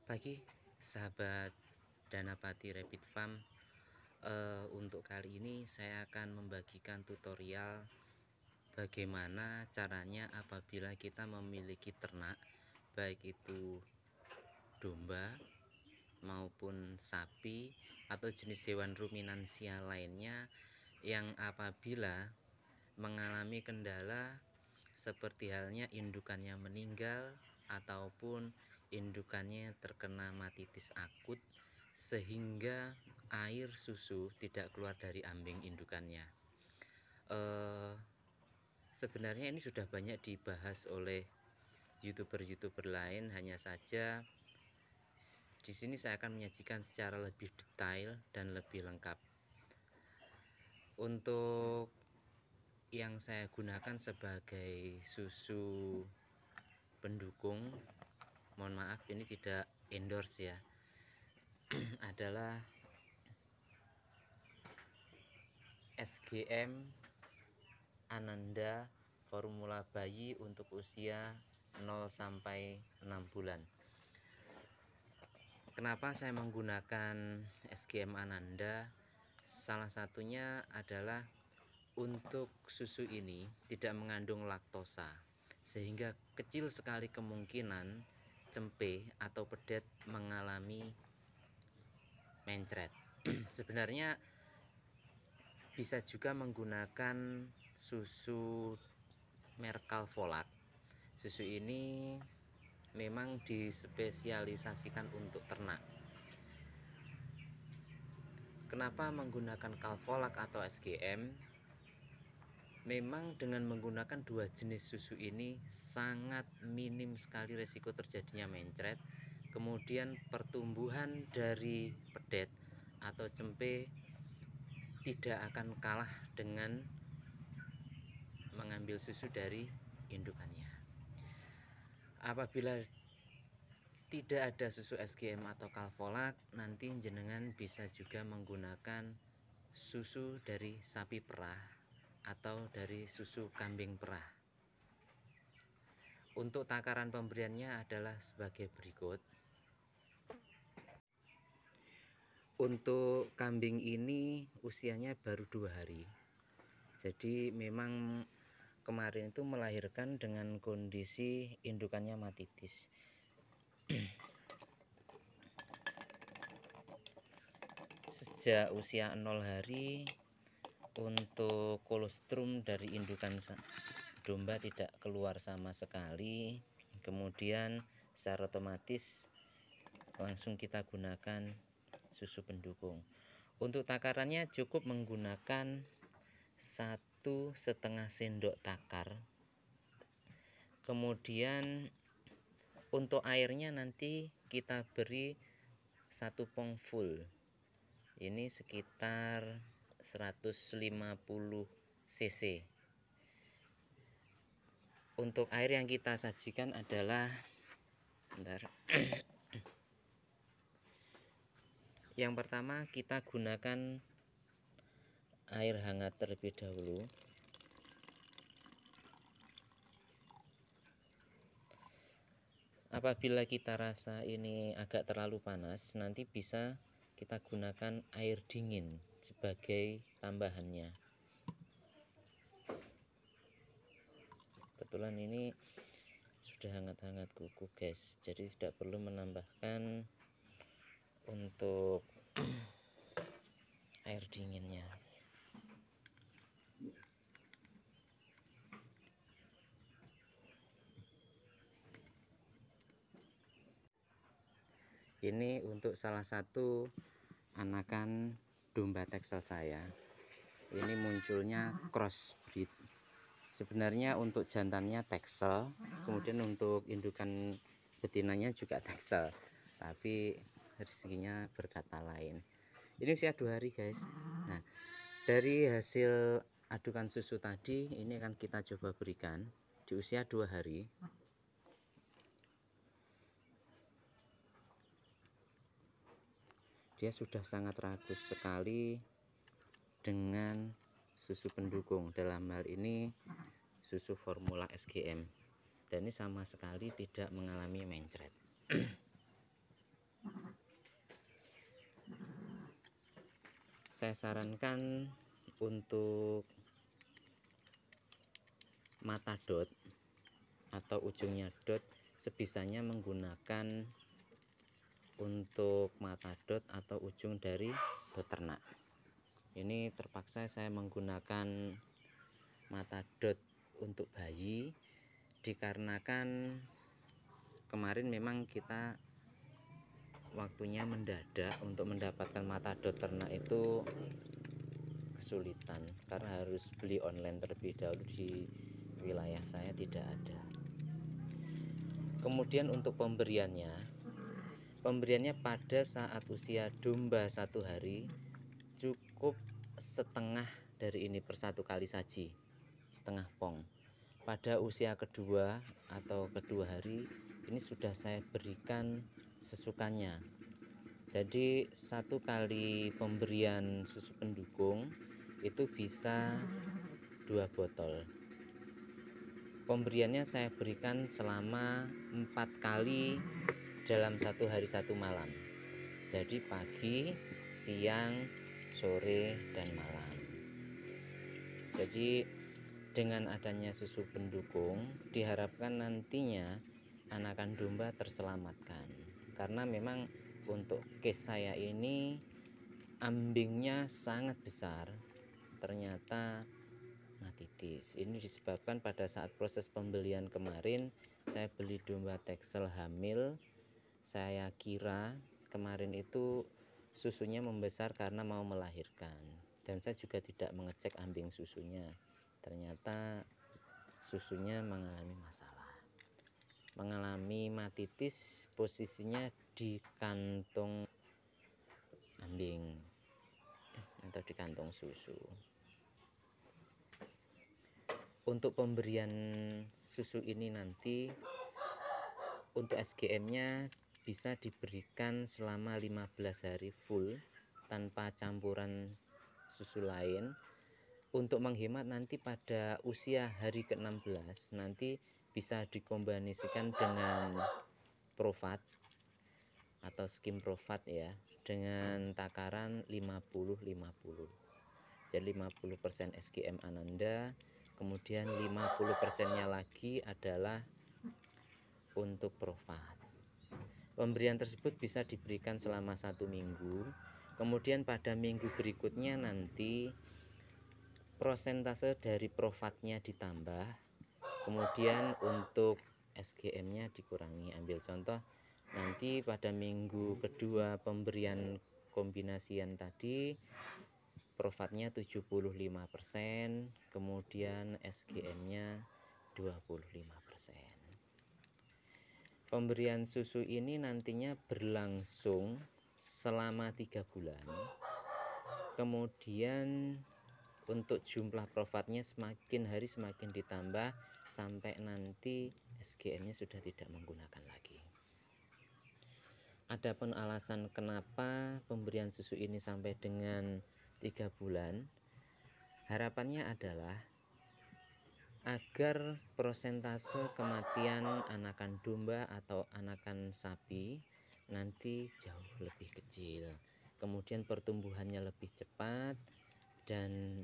Pagi sahabat Danapati Rabbit Farm. Untuk kali ini saya akan membagikan tutorial bagaimana caranya apabila kita memiliki ternak, baik itu domba maupun sapi atau jenis hewan ruminansia lainnya, yang apabila mengalami kendala seperti halnya indukannya meninggal ataupun indukannya terkena matitis akut sehingga air susu tidak keluar dari ambing indukannya. Sebenarnya ini sudah banyak dibahas oleh youtuber lain, hanya saja di sini saya akan menyajikan secara lebih detail dan lebih lengkap. Untuk yang saya gunakan sebagai susu pendukung, mohon maaf ini tidak endorse ya, adalah SGM Ananda formula bayi untuk usia 0 sampai 6 bulan. Kenapa saya menggunakan SGM Ananda? Salah satunya adalah untuk susu ini tidak mengandung laktosa, sehingga kecil sekali kemungkinan cempe atau pedet mengalami mencret. Sebenarnya bisa juga menggunakan susu merek Calfolak. Susu ini memang dispesialisasikan untuk ternak. Kenapa menggunakan Calfolak atau SGM? Memang dengan menggunakan dua jenis susu ini sangat minim sekali resiko terjadinya mencret. Kemudian pertumbuhan dari pedet atau cempe tidak akan kalah dengan mengambil susu dari indukannya. Apabila tidak ada susu SGM atau Calfolak, nanti jenengan bisa juga menggunakan susu dari sapi perah atau dari susu kambing perah. Untuk takaran pemberiannya adalah sebagai berikut. Untuk kambing ini usianya baru 2 hari, jadi memang kemarin itu melahirkan dengan kondisi indukannya matitis. Sejak usia 0 hari, untuk kolostrum dari indukan domba tidak keluar sama sekali. Kemudian secara otomatis langsung kita gunakan susu pendukung. Untuk takarannya cukup menggunakan 1,5 sendok takar. Kemudian untuk airnya nanti kita beri 1 pong full. Ini sekitar 150 cc. Untuk air yang kita sajikan adalah yang pertama kita gunakan air hangat terlebih dahulu. Apabila kita rasa ini agak terlalu panas, nanti bisa kita gunakan air dingin sebagai tambahannya. Kebetulan ini sudah hangat-hangat kuku guys, jadi tidak perlu menambahkan untuk air dinginnya. Ini untuk salah satu anakan domba Texel saya. Ini munculnya crossbreed. Sebenarnya untuk jantannya Texel, kemudian untuk indukan betinanya juga Texel, tapi rezekinya berkata lain. Ini usia 2 hari guys. Nah, dari hasil adukan susu tadi, ini akan kita coba berikan di usia 2 hari. Dia sudah sangat rakus sekali dengan susu pendukung, dalam hal ini susu formula SGM, dan ini sama sekali tidak mengalami mencret. saya sarankan untuk mata dot atau ujungnya dot sebisanya menggunakan untuk mata dot atau ujung dari dot ternak. Ini terpaksa saya menggunakan mata dot untuk bayi dikarenakan kemarin memang kita waktunya mendadak. Untuk mendapatkan mata dot ternak itu kesulitan karena harus beli online terlebih dahulu, di wilayah saya tidak ada. Kemudian untuk pemberiannya pada saat usia domba 1 hari cukup setengah dari ini, per 1 kali saji, setengah pong. Pada usia kedua atau kedua hari ini sudah saya berikan sesukannya. Jadi 1 kali pemberian susu pendukung itu bisa 2 botol. Pemberiannya saya berikan selama 4 kali dalam 1 hari 1 malam. Jadi pagi, siang, sore, dan malam. Jadi dengan adanya susu pendukung diharapkan nantinya anakan domba terselamatkan. Karena memang untuk case saya ini ambingnya sangat besar, ternyata matitis. Ini disebabkan pada saat proses pembelian kemarin saya beli domba Texel hamil. Saya kira kemarin itu susunya membesar karena mau melahirkan, dan saya juga tidak mengecek ambing susunya. Ternyata susunya mengalami masalah, mengalami matitis, posisinya di kantung ambing atau di kantung susu. Untuk pemberian susu ini nanti untuk SGM-nya bisa diberikan selama 15 hari full tanpa campuran susu lain. Untuk menghemat nanti pada usia hari ke-16 nanti bisa dikombinasikan dengan Provat atau skim Provat ya, dengan takaran 50-50. Jadi 50% SGM Ananda, kemudian 50%-nya lagi adalah untuk Provat. Pemberian tersebut bisa diberikan selama 1 minggu. Kemudian pada minggu berikutnya nanti prosentase dari Provatnya ditambah, kemudian untuk SGM-nya dikurangi. Ambil contoh, nanti pada minggu kedua pemberian kombinasian tadi Provatnya 75%, kemudian SGM-nya 25%. Pemberian susu ini nantinya berlangsung selama 3 bulan. Kemudian untuk jumlah Provatnya semakin hari semakin ditambah sampai nanti SGM-nya sudah tidak menggunakan lagi. Adapun alasan kenapa pemberian susu ini sampai dengan 3 bulan, harapannya adalah agar prosentase kematian anakan domba atau anakan sapi nanti jauh lebih kecil, kemudian pertumbuhannya lebih cepat, dan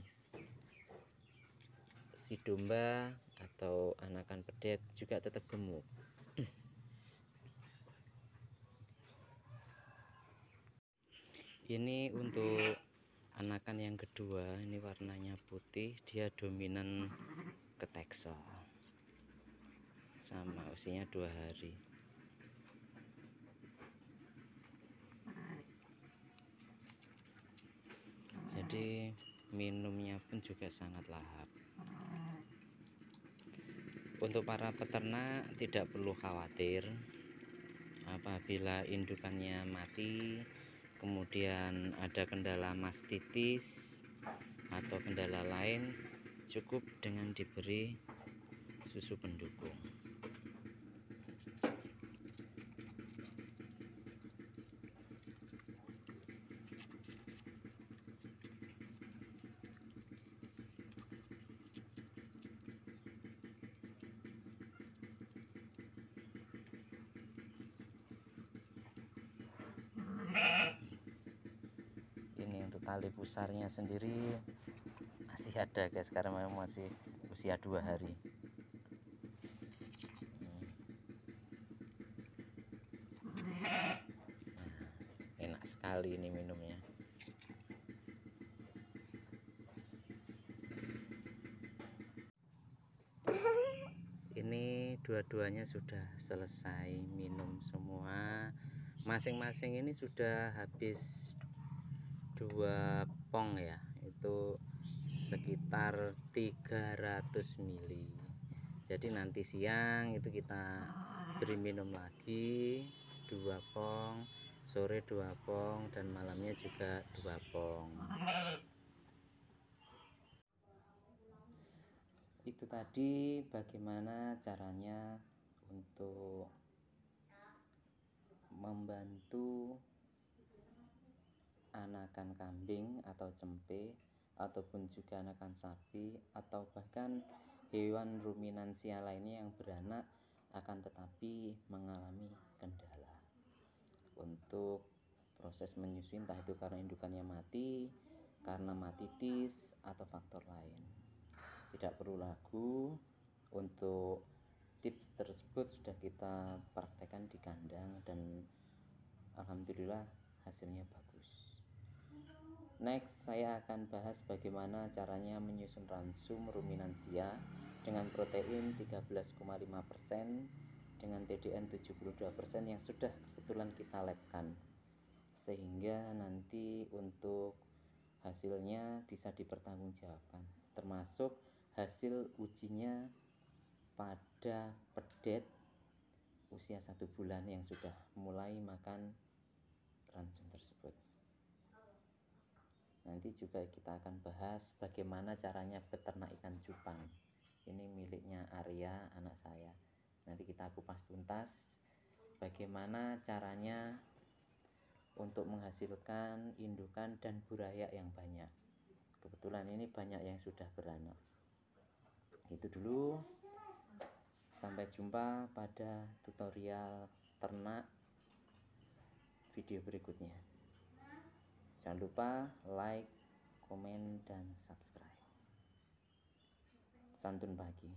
si domba atau anakan pedet juga tetap gemuk. Ini untuk anakan yang kedua, ini warnanya putih, dia dominan ke Texel, sama usianya 2 hari. Jadi minumnya pun juga sangat lahap. Untuk para peternak tidak perlu khawatir apabila indukannya mati, kemudian ada kendala mastitis atau kendala lain, cukup dengan diberi susu pendukung. Ini untuk tali pusarnya sendiri masih ada guys, karena memang masih usia 2 hari. Nah, enak sekali ini minumnya. Ini dua-duanya sudah selesai minum semua. Masing-masing ini sudah habis 2 pong ya, itu sekitar 300 mili. Jadi nanti siang itu kita beri minum lagi 2 pong, sore 2 pong, dan malamnya juga 2 pong. Itu tadi bagaimana caranya untuk membantu anakan kambing atau cempe, ataupun juga anakan sapi, atau bahkan hewan ruminansia lainnya yang beranak akan tetapi mengalami kendala untuk proses menyusui, entah itu karena indukannya mati, karena matitis, atau faktor lain. Tidak perlu ragu, untuk tips tersebut sudah kita praktekkan di kandang dan alhamdulillah hasilnya bagus. Next, saya akan bahas bagaimana caranya menyusun ransum ruminansia dengan protein 13,5% dengan TDN 72% yang sudah kebetulan kita labkan, sehingga nanti untuk hasilnya bisa dipertanggungjawabkan, termasuk hasil ujinya pada pedet usia 1 bulan yang sudah mulai makan ransum tersebut. Nanti juga kita akan bahas bagaimana caranya beternak ikan cupang. Ini miliknya Arya, anak saya. Nanti kita kupas tuntas bagaimana caranya untuk menghasilkan indukan dan burayak yang banyak. Kebetulan ini banyak yang sudah beranak. Itu dulu, sampai jumpa pada tutorial ternak video berikutnya. Jangan lupa like, komen, dan subscribe. Santun pagi.